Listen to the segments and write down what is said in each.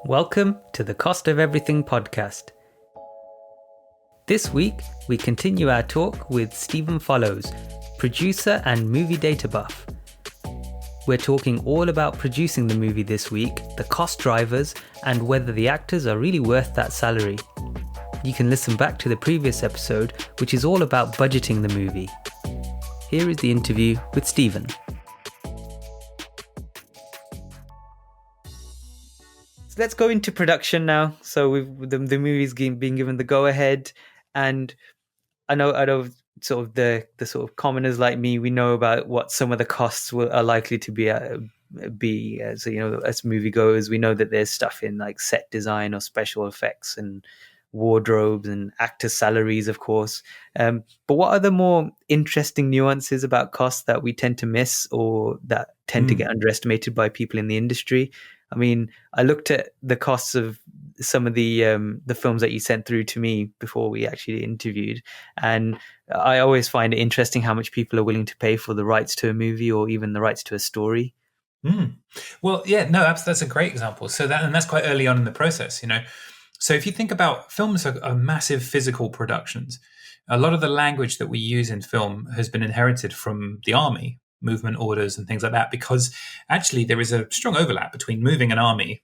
Welcome to the Cost of Everything podcast. This week, we continue our talk with Stephen Follows, producer and movie data buff. We're talking all about producing the movie this week, the cost drivers, and whether the actors are really worth that salary. You can listen back to the previous episode, which is all about budgeting the movie. Here is the interview with Stephen. Let's go into production now. So the movie's being given the go ahead, and I know sort of the sort of commoners like me, we know about what some of the costs are likely to be as as moviegoers. We know that there's stuff in like set design or special effects and wardrobes and actors' salaries, of course. But what are the more interesting nuances about costs that we tend to miss or that tend to get underestimated by people in the industry? I mean, I looked at the costs of some of the films that you sent through to me before we actually interviewed, and I always find it interesting how much people are willing to pay for the rights to a movie or even the rights to a story. Well, yeah, no, that's a great example. So that's quite early on in the process, you know. So if you think about films are massive physical productions. A lot of the language that we use in film has been inherited from the army, movement orders and things like that, because actually there is a strong overlap between moving an army,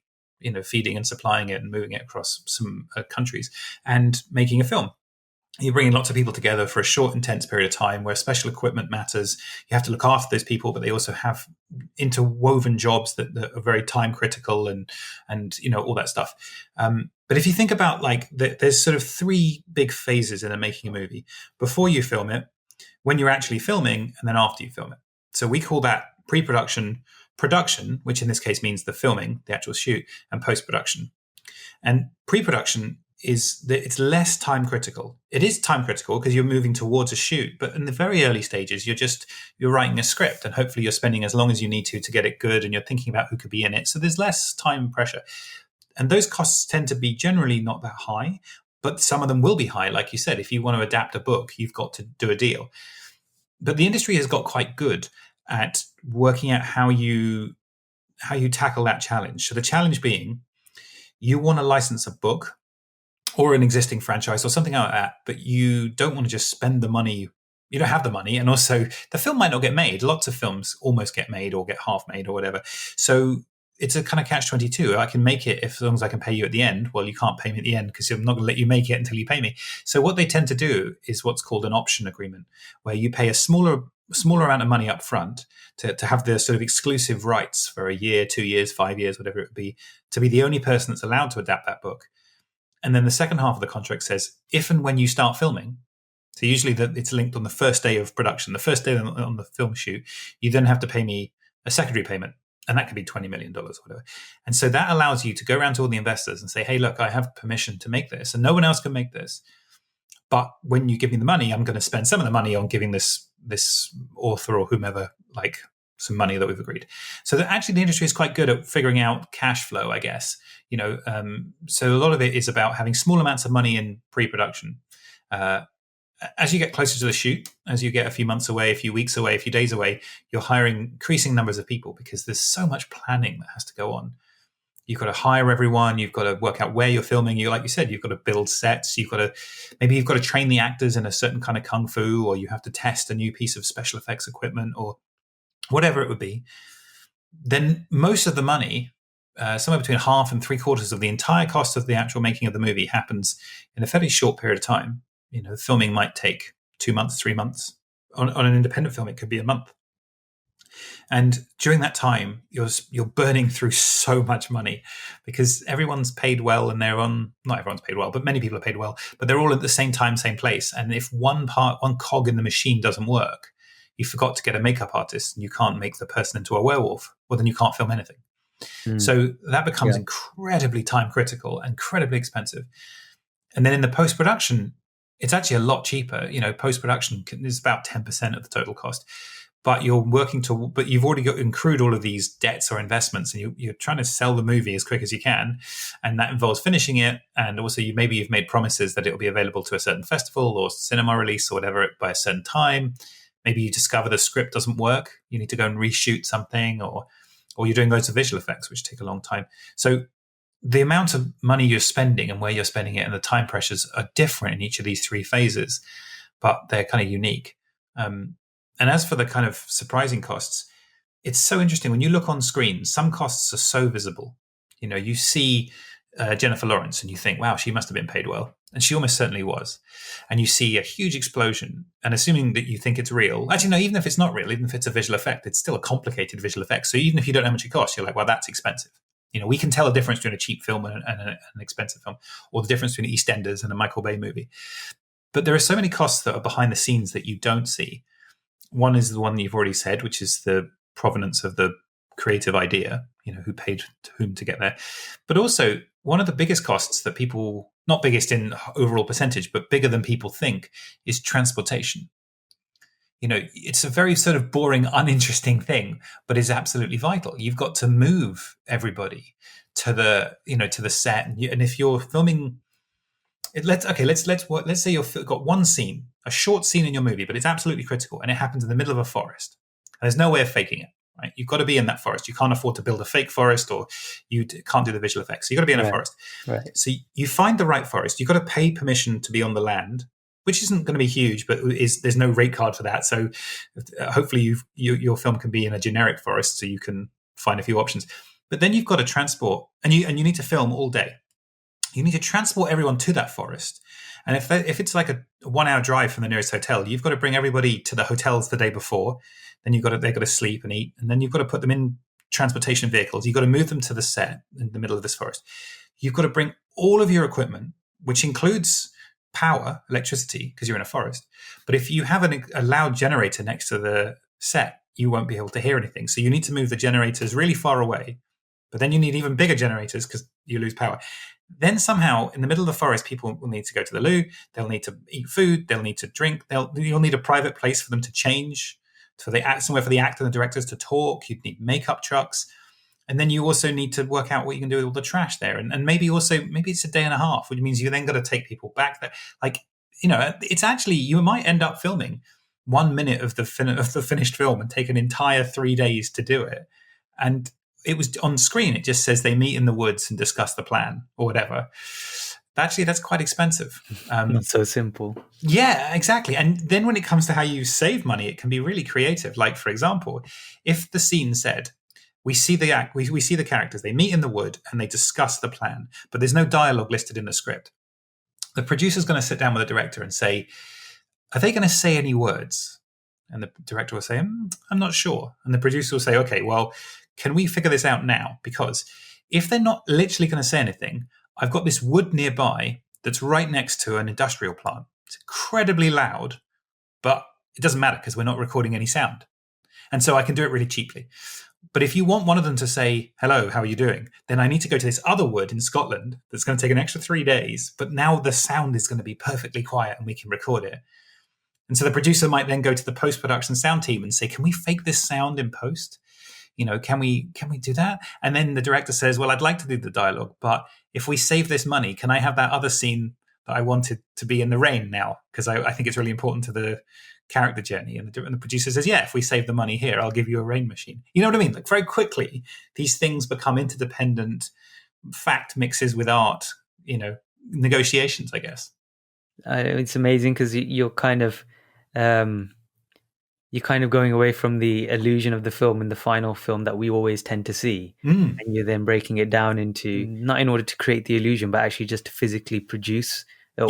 feeding and supplying it and moving it across some countries, and making a film. You're bringing lots of people together for a short, intense period of time where special equipment matters. You have to look after those people, but they also have interwoven jobs that are very time critical and all that stuff. But if you think about there's sort of three big phases in making a movie: before you film it, when you're actually filming, and then after you film it. So we call that pre-production, production, which in this case means the filming, the actual shoot, and post-production. And pre-production it's less time critical. It is time critical because you're moving towards a shoot, but in the very early stages, you're writing a script, and hopefully you're spending as long as you need to get it good, and you're thinking about who could be in it. So there's less time pressure. And those costs tend to be generally not that high, but some of them will be high. Like you said, if you want to adapt a book, you've got to do a deal. But the industry has got quite good at working out how you tackle that challenge. So the challenge being, you want to license a book or an existing franchise or something like that, but you don't want to just spend the money. You don't have the money, and also the film might not get made. Lots of films almost get made or get half made or whatever. So it's a kind of catch-22. I can make it as long as I can pay you at the end. Well, you can't pay me at the end because I'm not going to let you make it until you pay me. So what they tend to do is what's called an option agreement, where you pay a smaller amount of money up front to have the sort of exclusive rights for a year, 2 years, 5 years, whatever it would be, to be the only person that's allowed to adapt that book. And then the second half of the contract says, if and when you start filming, so usually it's linked on the first day of production, the first day on the film shoot, you then have to pay me a secondary payment. And that could be $20 million or whatever. And so that allows you to go around to all the investors and say, hey, look, I have permission to make this, and no one else can make this. But when you give me the money, I'm going to spend some of the money on giving this author or whomever some money that we've agreed. So that actually the industry is quite good at figuring out cash flow, I guess. So a lot of it is about having small amounts of money in pre-production. As you get closer to the shoot, as you get a few months away, a few weeks away, a few days away, you're hiring increasing numbers of people because there's so much planning that has to go on. You've got to hire everyone. You've got to work out where you're filming. Like you said, you've got to build sets. You've got to train the actors in a certain kind of kung fu, or you have to test a new piece of special effects equipment or whatever it would be. Then most of the money, somewhere between half and 3/4 of the entire cost of the actual making of the movie, happens in a fairly short period of time. Filming might take 2 months, 3 months. On an independent film, it could be a month. And during that time, you're burning through so much money because everyone's paid well, and not everyone's paid well, but many people are paid well, but they're all at the same time, same place. And if one cog in the machine doesn't work, you forgot to get a makeup artist and you can't make the person into a werewolf, well, then you can't film anything. So that becomes incredibly time critical, incredibly expensive. And then in the post-production, it's actually a lot cheaper. Post-production is about 10% of the total cost. But you've already accrued all of these debts or investments, and you're trying to sell the movie as quick as you can, and that involves finishing it. And also, you've made promises that it will be available to a certain festival or cinema release or whatever by a certain time. Maybe you discover the script doesn't work. You need to go and reshoot something, or you're doing loads of visual effects, which take a long time. So the amount of money you're spending and where you're spending it and the time pressures are different in each of these three phases, but they're kind of unique. And as for the kind of surprising costs, it's so interesting when you look on screen. Some costs are so visible. You see Jennifer Lawrence and you think, wow, she must have been paid well. And she almost certainly was. And you see a huge explosion. And assuming that you think it's real, actually, no, even if it's not real, even if it's a visual effect, it's still a complicated visual effect. So even if you don't know how much it costs, you're like, well, that's expensive. We can tell the difference between a cheap film and an expensive film, or the difference between EastEnders and a Michael Bay movie. But there are so many costs that are behind the scenes that you don't see. One is the one that you've already said, which is the provenance of the creative idea, who paid to whom to get there. But also, one of the biggest costs that people, not biggest in overall percentage, but bigger than people think, is transportation. It's a very sort of boring, uninteresting thing, but is absolutely vital. You've got to move everybody to the set, and if you're filming, let's say you've got one scene, a short scene in your movie, but it's absolutely critical, and it happens in the middle of a forest, and there's no way of faking it. Right? You've got to be in that forest. You can't afford to build a fake forest, or you can't do the visual effects. So you've got to be in a forest. Right. So you find the right forest. You've got to pay permission to be on the land, which isn't going to be huge, but there's no rate card for that. So hopefully your film can be in a generic forest, so you can find a few options. But then you've got to transport, and you need to film all day. You need to transport everyone to that forest. And if it's like a 1 hour drive from the nearest hotel, you've got to bring everybody to the hotels the day before. Then they've got to sleep and eat, and then you've got to put them in transportation vehicles. You've got to move them to the set in the middle of this forest. You've got to bring all of your equipment, which includes power, electricity, because you're in a forest. But if you have a loud generator next to the set, you won't be able to hear anything. So you need to move the generators really far away. But then you need even bigger generators because you lose power. Then somehow, in the middle of the forest, people will need to go to the loo. They'll need to eat food. They'll need to drink. You'll need a private place for them to change. Somewhere for the actor and the directors to talk. You'd need makeup trucks. And then you also need to work out what you can do with all the trash there. And maybe it's a day and a half, which means you then got to take people back there. It's actually, you might end up filming 1 minute of the finished film and take an entire 3 days to do it. And it was on screen, it just says they meet in the woods and discuss the plan or whatever. Actually, that's quite expensive. Not so simple. Yeah, exactly. And then when it comes to how you save money, it can be really creative. Like, for example, if the scene said, we see the characters, they meet in the wood and they discuss the plan, but there's no dialogue listed in the script. The producer's going to sit down with the director and say, are they going to say any words? And the director will say, I'm not sure. And the producer will say, okay, well, can we figure this out now? Because if they're not literally going to say anything, I've got this wood nearby that's right next to an industrial plant. It's incredibly loud, but it doesn't matter because we're not recording any sound. And so I can do it really cheaply. But if you want one of them to say, hello, how are you doing? Then I need to go to this other wood in Scotland that's going to take an extra 3 days. But now the sound is going to be perfectly quiet and we can record it. And so the producer might then go to the post-production sound team and say, can we fake this sound in post? Can we do that? And then the director says, well, I'd like to do the dialogue, but if we save this money, can I have that other scene that I wanted to be in the rain now? Because I think it's really important to the character journey. And the producer says, yeah, if we save the money here, I'll give you a rain machine. You know what I mean? Like, very quickly, these things become interdependent fact mixes with art, negotiations, I guess. It's amazing because you're kind of going away from the illusion of the film in the final film that we always tend to see. And you're then breaking it down into, not in order to create the illusion, but actually just to physically produce or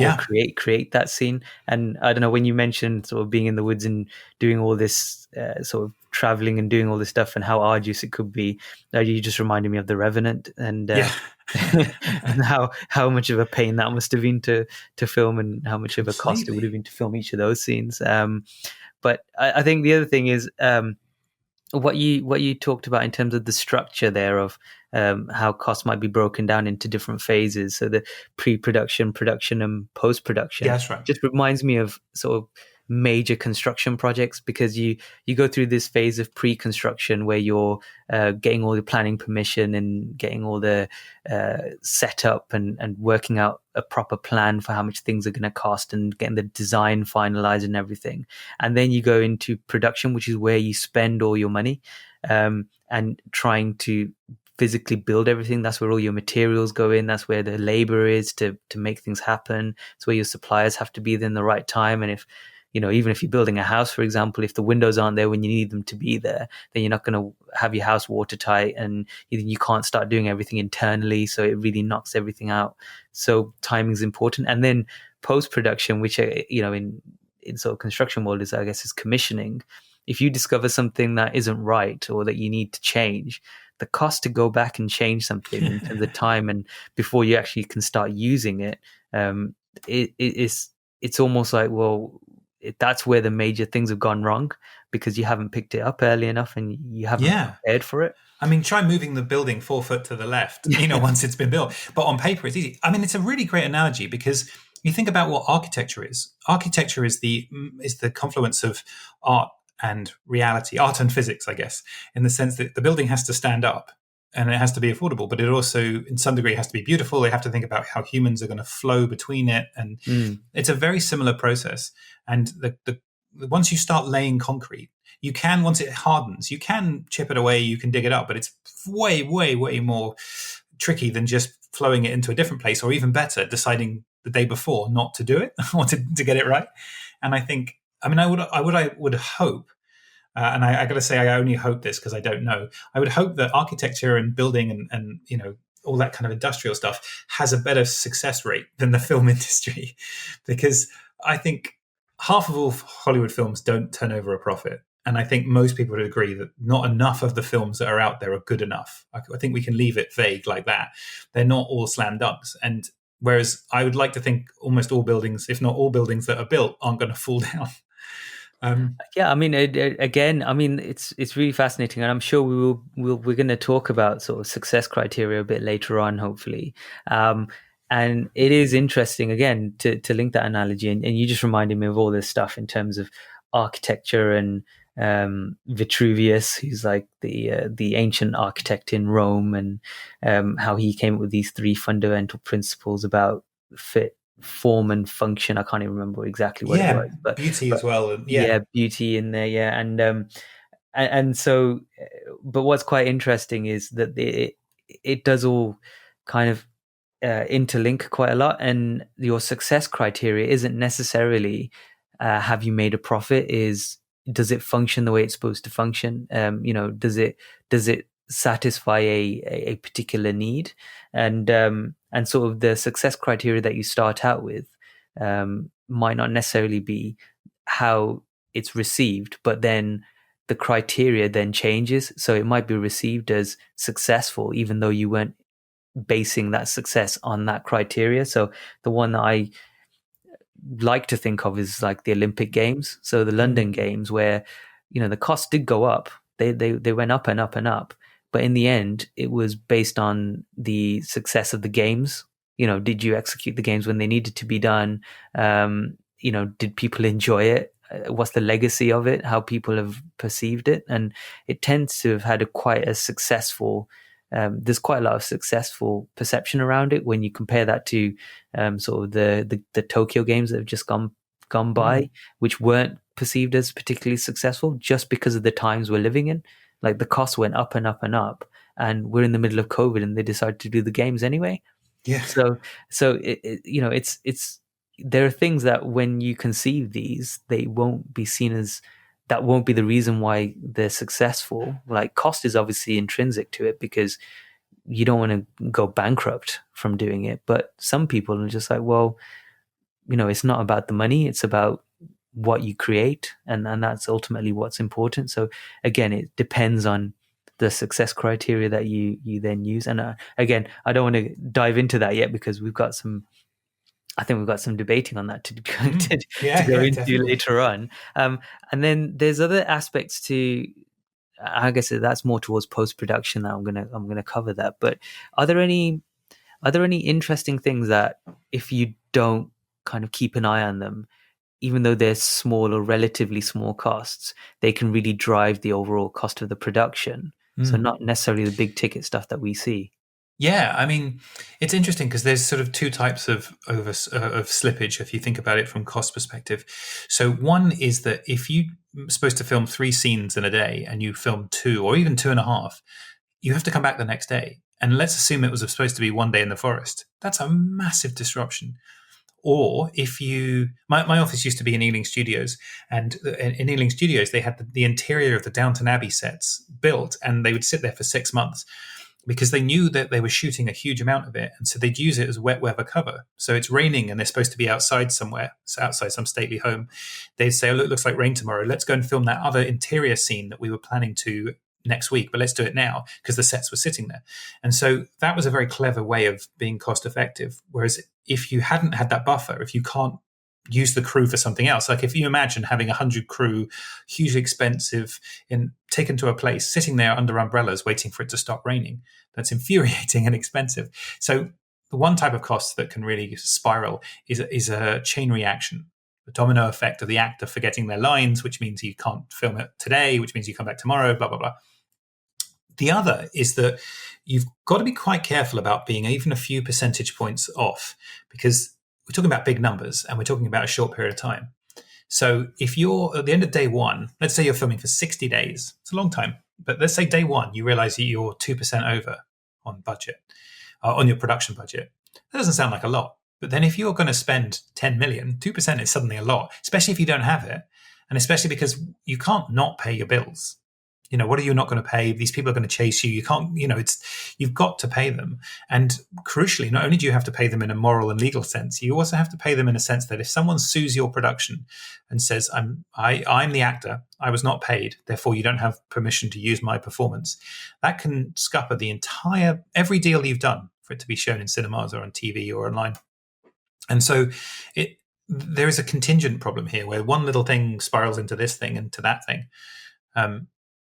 create that scene. And I don't know, when you mentioned sort of being in the woods and doing all this sort of traveling and doing all this stuff and how arduous it could be, you just reminded me of The Revenant and and how much of a pain that must have been to film, and how much of a cost it would have been to film each of those scenes. But I think the other thing is what you talked about in terms of the structure there of how costs might be broken down into different phases. So the pre-production, production, and post-production. Yeah, that's right. Just reminds me of sort of major construction projects, because you go through this phase of pre-construction where you're getting all the planning permission and getting all the setup and working out a proper plan for how much things are going to cost and getting the design finalized and everything. And then you go into production, which is where you spend all your money and trying to physically build everything. That's where all your materials go in. That's where the labor is to make things happen. It's where your suppliers have to be there in the right time. And if even if you're building a house, for example, if the windows aren't there when you need them to be there, then you're not going to have your house watertight, and you can't start doing everything internally. So it really knocks everything out. So timing is important. And then post production, which in sort of construction world is, I guess, is commissioning. If you discover something that isn't right or that you need to change, the cost to go back and change something in terms of time and before you actually can start using it, it's almost like, well, that's where the major things have gone wrong, because you haven't picked it up early enough and you haven't prepared for it. I mean, try moving the building 4 foot to the left, once it's been built. But on paper, it's easy. I mean, it's a really great analogy, because you think about what architecture is. Architecture is the confluence of art and reality, art and physics, I guess, in the sense that the building has to stand up and it has to be affordable, but it also, in some degree, has to be beautiful. They have to think about how humans are going to flow between it. And it's a very similar process. And the once you start laying concrete, you can, once it hardens, you can chip it away, you can dig it up, but it's way, way, way more tricky than just flowing it into a different place, or even better, deciding the day before not to do it or to get it right. And I think, I would hope, and I got to say, I only hope this because I don't know. I would hope that architecture and building and all that kind of industrial stuff has a better success rate than the film industry, because I think half of all Hollywood films don't turn over a profit. And I think most people would agree that not enough of the films that are out there are good enough. I think we can leave it vague like that. They're not all slam dunks. And whereas I would like to think almost all buildings, if not all buildings that are built, aren't going to fall down. It's really fascinating, and I'm sure we're going to talk about sort of success criteria a bit later on, hopefully. And it is interesting, again, to link that analogy, and you just reminded me of all this stuff in terms of architecture and Vitruvius, who's like the ancient architect in Rome, and how he came up with these 3 fundamental principles about fit, form, and function. I can't even remember exactly what it was, but beauty as well. Beauty in there, and so, but what's quite interesting is that it does all kind of interlink quite a lot, and your success criteria isn't necessarily have you made a profit, is does it function the way it's supposed to function? Does it satisfy a particular need? And sort of the success criteria that you start out with might not necessarily be how it's received, but then the criteria then changes. So it might be received as successful, even though you weren't basing that success on that criteria. So the one that I like to think of is like the Olympic Games. So the London Games, where the cost did go up. They went up and up and up. But in the end, it was based on the success of the games. Did you execute the games when they needed to be done? Did people enjoy it? What's the legacy of it? How people have perceived it? And it tends to have had quite a successful. There's quite a lot of successful perception around it when you compare that to sort of the Tokyo Games that have just gone by, which weren't perceived as particularly successful just because of the times we're living in. Like the costs went up and up and up, and we're in the middle of COVID, and they decided to do the games anyway. Yeah. So it's there are things that when you conceive these, they won't be seen as, that won't be the reason why they're successful. Like cost is obviously intrinsic to it because you don't want to go bankrupt from doing it. But some people are just like, well, it's not about the money, it's about what you create, and that's ultimately what's important. So again, it depends on the success criteria that you then use. And again, I don't want to dive into that yet because I think we've got some debating on that to go into definitely later on. And then there's other aspects to, I guess that's more towards post-production that I'm gonna cover that. But are there any interesting things that if you don't kind of keep an eye on them, even though they're small or relatively small costs, they can really drive the overall cost of the production? So not necessarily the big ticket stuff that we see. Yeah, I mean, it's interesting because there's sort of 2 types of slippage if you think about it from cost perspective. So one is that if you're supposed to film 3 scenes in a day and you film 2 or even 2.5, you have to come back the next day. And let's assume it was supposed to be one day in the forest. That's a massive disruption. Or if you, my office used to be in Ealing Studios, and in Ealing Studios, they had the interior of the Downton Abbey sets built, and they would sit there for 6 months because they knew that they were shooting a huge amount of it. And so they'd use it as wet weather cover. So it's raining and they're supposed to be outside somewhere, so outside some stately home. They'd say, oh, look, it looks like rain tomorrow. Let's go and film that other interior scene that we were planning to next week, but let's do it now because the sets were sitting there. And so that was a very clever way of being cost effective. Whereas if you hadn't had that buffer, if you can't use the crew for something else, like if you imagine having 100 crew, hugely expensive, taken to a place, sitting there under umbrellas waiting for it to stop raining, that's infuriating and expensive. So the one type of cost that can really spiral is a chain reaction, the domino effect of the actor forgetting their lines, which means you can't film it today, which means you come back tomorrow, blah, blah, blah. The other is that you've got to be quite careful about being even a few percentage points off, because we're talking about big numbers and we're talking about a short period of time. So if you're at the end of day one, let's say you're filming for 60 days, it's a long time, but let's say day one, you realize that you're 2% over on budget, on your production budget. That doesn't sound like a lot. But then if you're going to spend 10 million, 2% is suddenly a lot, especially if you don't have it. And especially because you can't not pay your bills. You know, what are you not going to pay? These people are going to chase you. You can't, you know, you've got to pay them. And crucially, not only do you have to pay them in a moral and legal sense, you also have to pay them in a sense that if someone sues your production and says, I'm the actor, I was not paid, therefore you don't have permission to use my performance, that can scupper every deal you've done for it to be shown in cinemas or on TV or online. And so there is a contingent problem here where one little thing spirals into this thing and to that thing.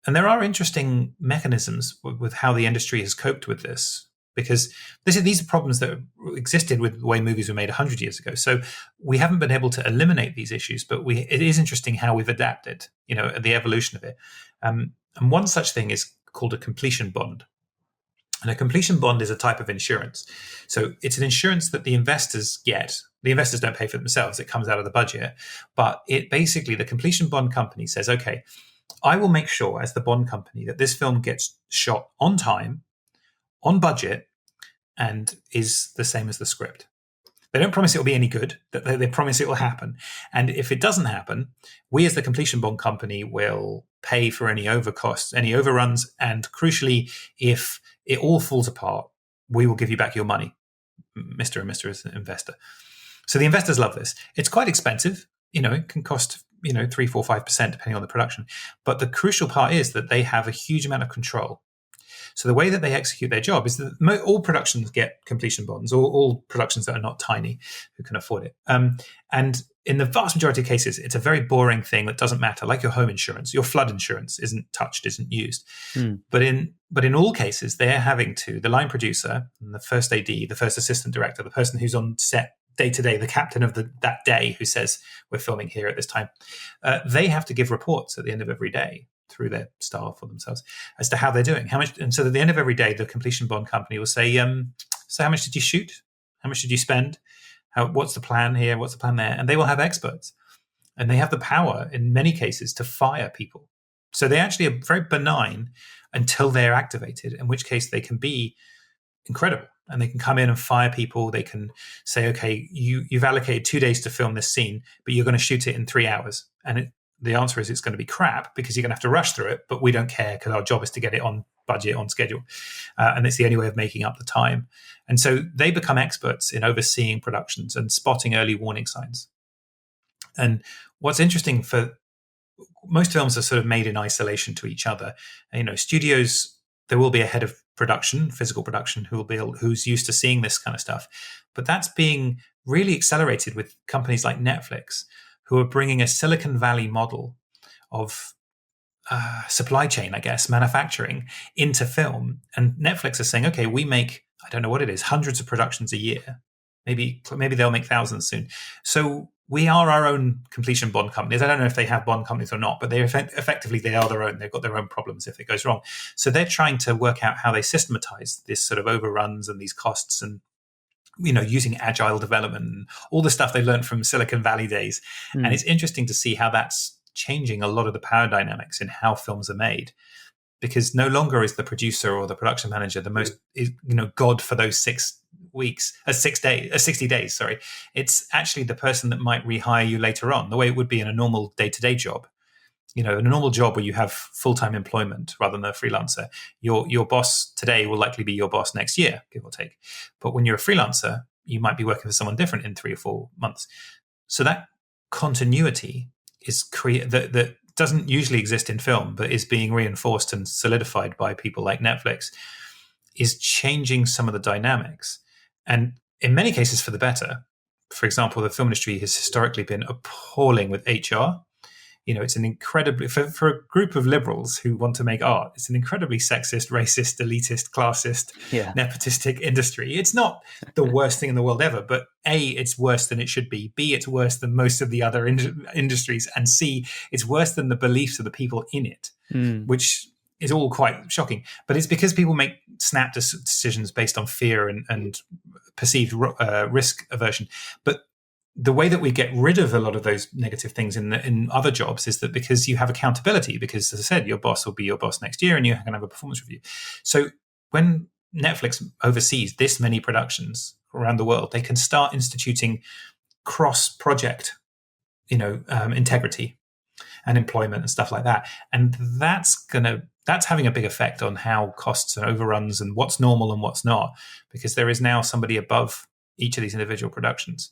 And there are interesting mechanisms with how the industry has coped with this, because these are problems that existed with the way movies were made 100 years ago. So we haven't been able to eliminate these issues, but it is interesting how we've adapted, you know, the evolution of it. And one such thing is called a completion bond. And a completion bond is a type of insurance. So it's an insurance that the investors get. The investors don't pay for it themselves. It comes out of the budget. But it basically, the completion bond company says, okay, I will make sure as the bond company that this film gets shot on time, on budget, and is the same as the script. They don't promise it will be any good. They promise it will happen. And if it doesn't happen, we as the completion bond company will pay for any overcosts, any overruns. And crucially, if it all falls apart, we will give you back your money, Mr. and Mr. Investor. So the investors love this. It's quite expensive. You know, it can cost, 3, 4, 5% depending on the production. But the crucial part is that they have a huge amount of control. So the way that they execute their job is that all productions get completion bonds, all productions that are not tiny who can afford it. And in the vast majority of cases, it's a very boring thing that doesn't matter, like your home insurance. Your flood insurance isn't touched, isn't used. But in all cases, they're having to, the line producer, and the first AD, the first assistant director, the person who's on set day to day, the captain of that day who says, we're filming here at this time, they have to give reports at the end of every day through their staff or themselves as to how they're doing, how much. And so at the end of every day, the completion bond company will say, so how much did you shoot? How much did you spend? What's the plan here? What's the plan there? And they will have experts, and they have the power in many cases to fire people. So they actually are very benign until they're activated, in which case they can be incredible. And they can come in and fire people. They can say, okay, you've allocated 2 days to film this scene, but you're going to shoot it in 3 hours. And the answer is it's going to be crap because you're going to have to rush through it, but we don't care because our job is to get it on budget, on schedule. And it's the only way of making up the time. And so they become experts in overseeing productions and spotting early warning signs. And what's interesting, for most films are sort of made in isolation to each other. Studios, there will be a head of production, physical production, who's used to seeing this kind of stuff. But that's being really accelerated with companies like Netflix, who are bringing a Silicon Valley model of supply chain, I guess, manufacturing into film. And Netflix is saying, okay, we make, I don't know what it is, hundreds of productions a year. Maybe they'll make thousands soon. So we are our own completion bond companies. I don't know if they have bond companies or not, but they effectively they are their own. They've got their own problems if it goes wrong. So they're trying to work out how they systematize this sort of overruns and these costs, and using agile development and all the stuff they learned from Silicon Valley days. And it's interesting to see how that's changing a lot of the power dynamics in how films are made. because no longer is the producer or the production manager the most, god for those 6 weeks, 6 days, 60 days. Sorry, it's actually the person that might rehire you later on, the way it would be in a normal day-to-day job. In a normal job where you have full-time employment rather than a freelancer, your boss today will likely be your boss next year, give or take. But when you're a freelancer, you might be working for someone different in 3 or 4 months. So that continuity is that doesn't usually exist in film, but is being reinforced and solidified by people like Netflix, is changing some of the dynamics, and in many cases for the better. For example, the film industry has historically been appalling with HR. It's an incredibly, for a group of liberals who want to make art, it's an incredibly sexist, racist, elitist, classist, Yeah. nepotistic industry. It's not the worst thing in the world ever, but A, it's worse than it should be. B, it's worse than most of the other industries. And C, it's worse than the beliefs of the people in it, which is all quite shocking. But it's because people make snap decisions based on fear and perceived risk aversion. But the way that we get rid of a lot of those negative things in other jobs is that because you have accountability, because, as I said, your boss will be your boss next year and you're going to have a performance review. So when Netflix oversees this many productions around the world, they can start instituting cross-project, integrity and employment and stuff like that. And that's having a big effect on how costs and overruns and what's normal and what's not, because there is now somebody above each of these individual productions.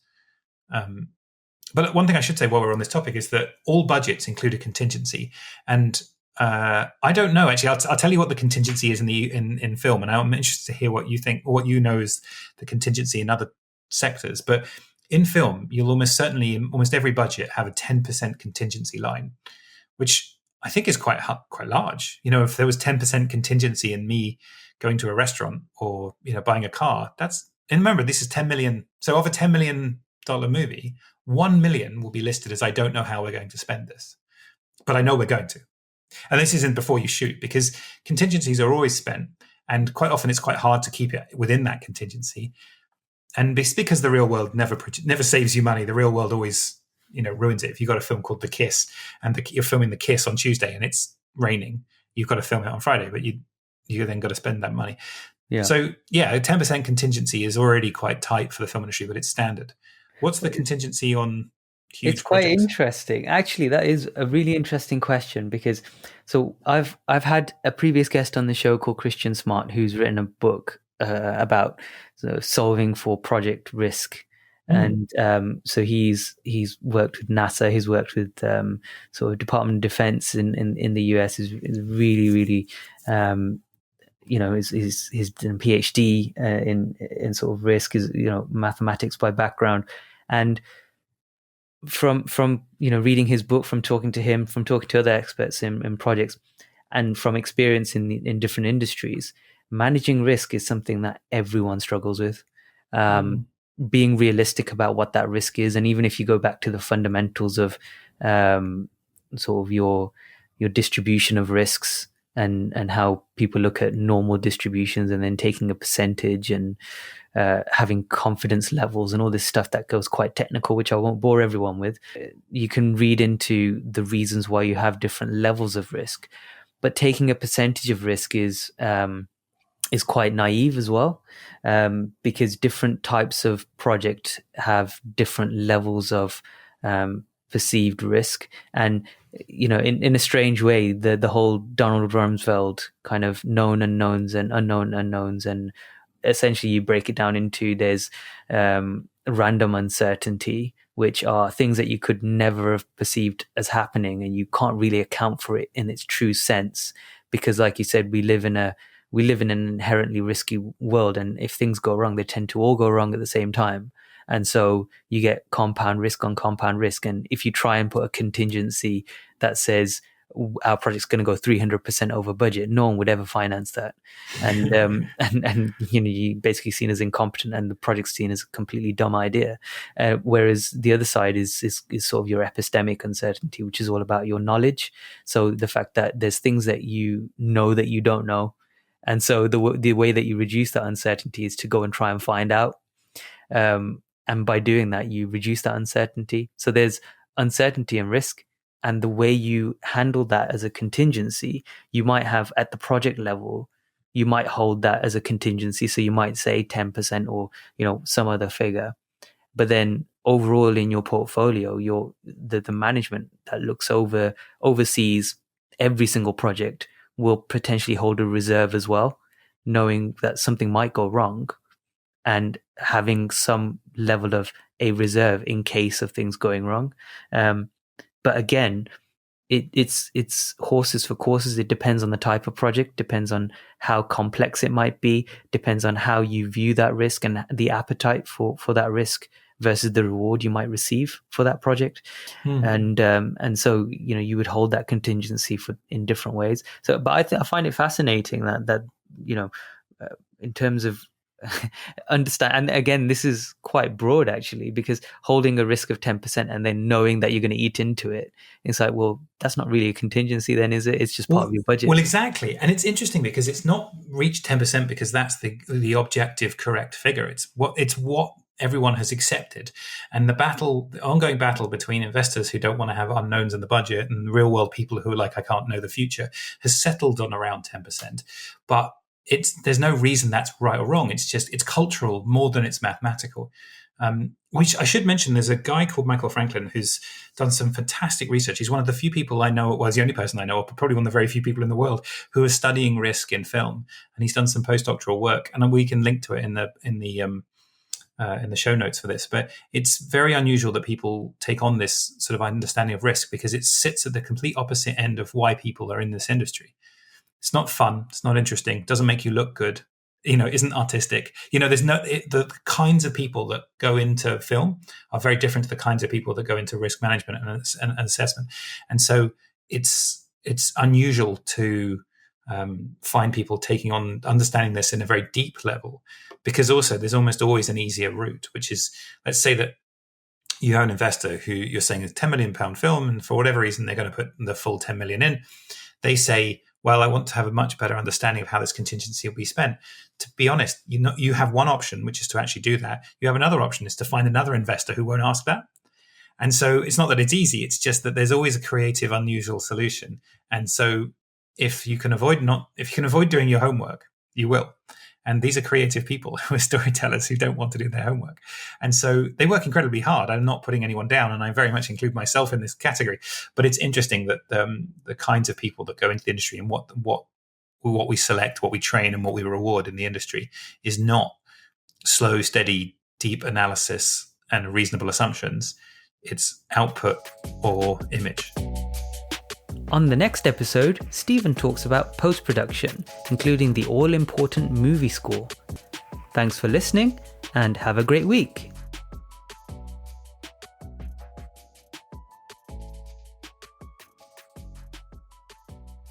But one thing I should say while we're on this topic is that all budgets include a contingency, and I don't know actually. I'll tell you what the contingency is in film, and I'm interested to hear what you think or what you know is the contingency in other sectors. But in film, you'll almost certainly in almost every budget have a 10% contingency line, which I think is quite large. If there was 10% contingency in me going to a restaurant or buying a car, and remember this is 10 million. So of a $10 million movie, 1 million will be listed as I don't know how we're going to spend this, but I know we're going to. And this isn't before you shoot, because contingencies are always spent, and quite often it's quite hard to keep it within that contingency. And it's because the real world never saves you money. The real world always ruins it. If you've got a film called The Kiss and you're filming The Kiss on Tuesday and it's raining, you've got to film it on Friday, but you then got to spend that money. Yeah. So a 10% contingency is already quite tight for the film industry, but it's standard. What's the contingency on huge It's quite projects? interesting. Actually, that is a really interesting question, because I've had a previous guest on the show called Christian Smart, who's written a book about solving for project risk. And so he's worked with NASA, he's worked with sort of Department of Defense in the US, is really, really he's done a PhD in sort of risk, is mathematics by background. And from reading his book, from talking to him, from talking to other experts in projects, and from experience in different industries, managing risk is something that everyone struggles with. Being realistic about what that risk is, and even if you go back to the fundamentals of sort of your distribution of risks, and how people look at normal distributions and then taking a percentage and having confidence levels and all this stuff that goes quite technical, which I won't bore everyone with. You can read into the reasons why you have different levels of risk, but taking a percentage of risk is quite naive as well, because different types of project have different levels of perceived risk. And in a strange way, the whole Donald Rumsfeld kind of known unknowns and unknown unknowns, and essentially you break it down into there's random uncertainty, which are things that you could never have perceived as happening, and you can't really account for it in its true sense, because like you said, we live in an inherently risky world, and if things go wrong, they tend to all go wrong at the same time. And so you get compound risk on compound risk. And if you try and put a contingency that says our project's going to go 300% over budget, no one would ever finance that. And and you're basically seen as incompetent, and the project's seen as a completely dumb idea. Whereas the other side is sort of your epistemic uncertainty, which is all about your knowledge. So the fact that there's things that you know that you don't know. And so the way that you reduce that uncertainty is to go and try and find out. And by doing that, you reduce that uncertainty. So there's uncertainty and risk. and the way you handle that as a contingency, you might have at the project level, you might hold that as a contingency. So you might say 10% or, some other figure. But then overall in your portfolio, the management that oversees every single project will potentially hold a reserve as well, knowing that something might go wrong and having some level of a reserve in case of things going wrong. But again, it's horses for courses. It depends on the type of project, depends on how complex it might be, depends on how you view that risk and the appetite for that risk versus the reward you might receive for that project. And so you would hold that contingency in different ways. So, but I find it fascinating that in terms of understand, and again, this is quite broad actually, because holding a risk of 10% and then knowing that you're going to eat into it, it's like, well, that's not really a contingency then, is it? It's just part of your budget. Well, exactly. And it's interesting because it's not reached 10% because that's the objective correct figure. It's what everyone has accepted. And the ongoing battle between investors who don't want to have unknowns in the budget and real world people who are like, I can't know the future, has settled on around 10%. But there's no reason that's right or wrong. It's cultural more than it's mathematical. Which I should mention, there's a guy called Michael Franklin who's done some fantastic research. He's one of the few people I know, well, he's the only person I know of, but probably one of the very few people in the world who is studying risk in film. And he's done some postdoctoral work, and we can link to it in the show notes for this. But it's very unusual that people take on this sort of understanding of risk because it sits at the complete opposite end of why people are in this industry. It's not fun. It's not interesting. Doesn't make you look good. Isn't artistic. The kinds of people that go into film are very different to the kinds of people that go into risk management and assessment. And so it's unusual to find people taking on understanding this in a very deep level, because also there's almost always an easier route, which is, let's say that you have an investor who you're saying is £10 million film, and for whatever reason they're going to put the full 10 million in. They say, well, I want to have a much better understanding of how this contingency will be spent. To be honest, you have one option, which is to actually do that. You have another option, is to find another investor who won't ask that. And so it's not that it's easy. It's just that there's always a creative, unusual solution. And so if you can avoid doing your homework, you will. And these are creative people who are storytellers who don't want to do their homework. And so they work incredibly hard. I'm not putting anyone down, and I very much include myself in this category. But it's interesting that the kinds of people that go into the industry and what we select, what we train, and what we reward in the industry is not slow, steady, deep analysis and reasonable assumptions. It's output or image. On the next episode, Stephen talks about post-production, including the all-important movie score. Thanks for listening, and have a great week.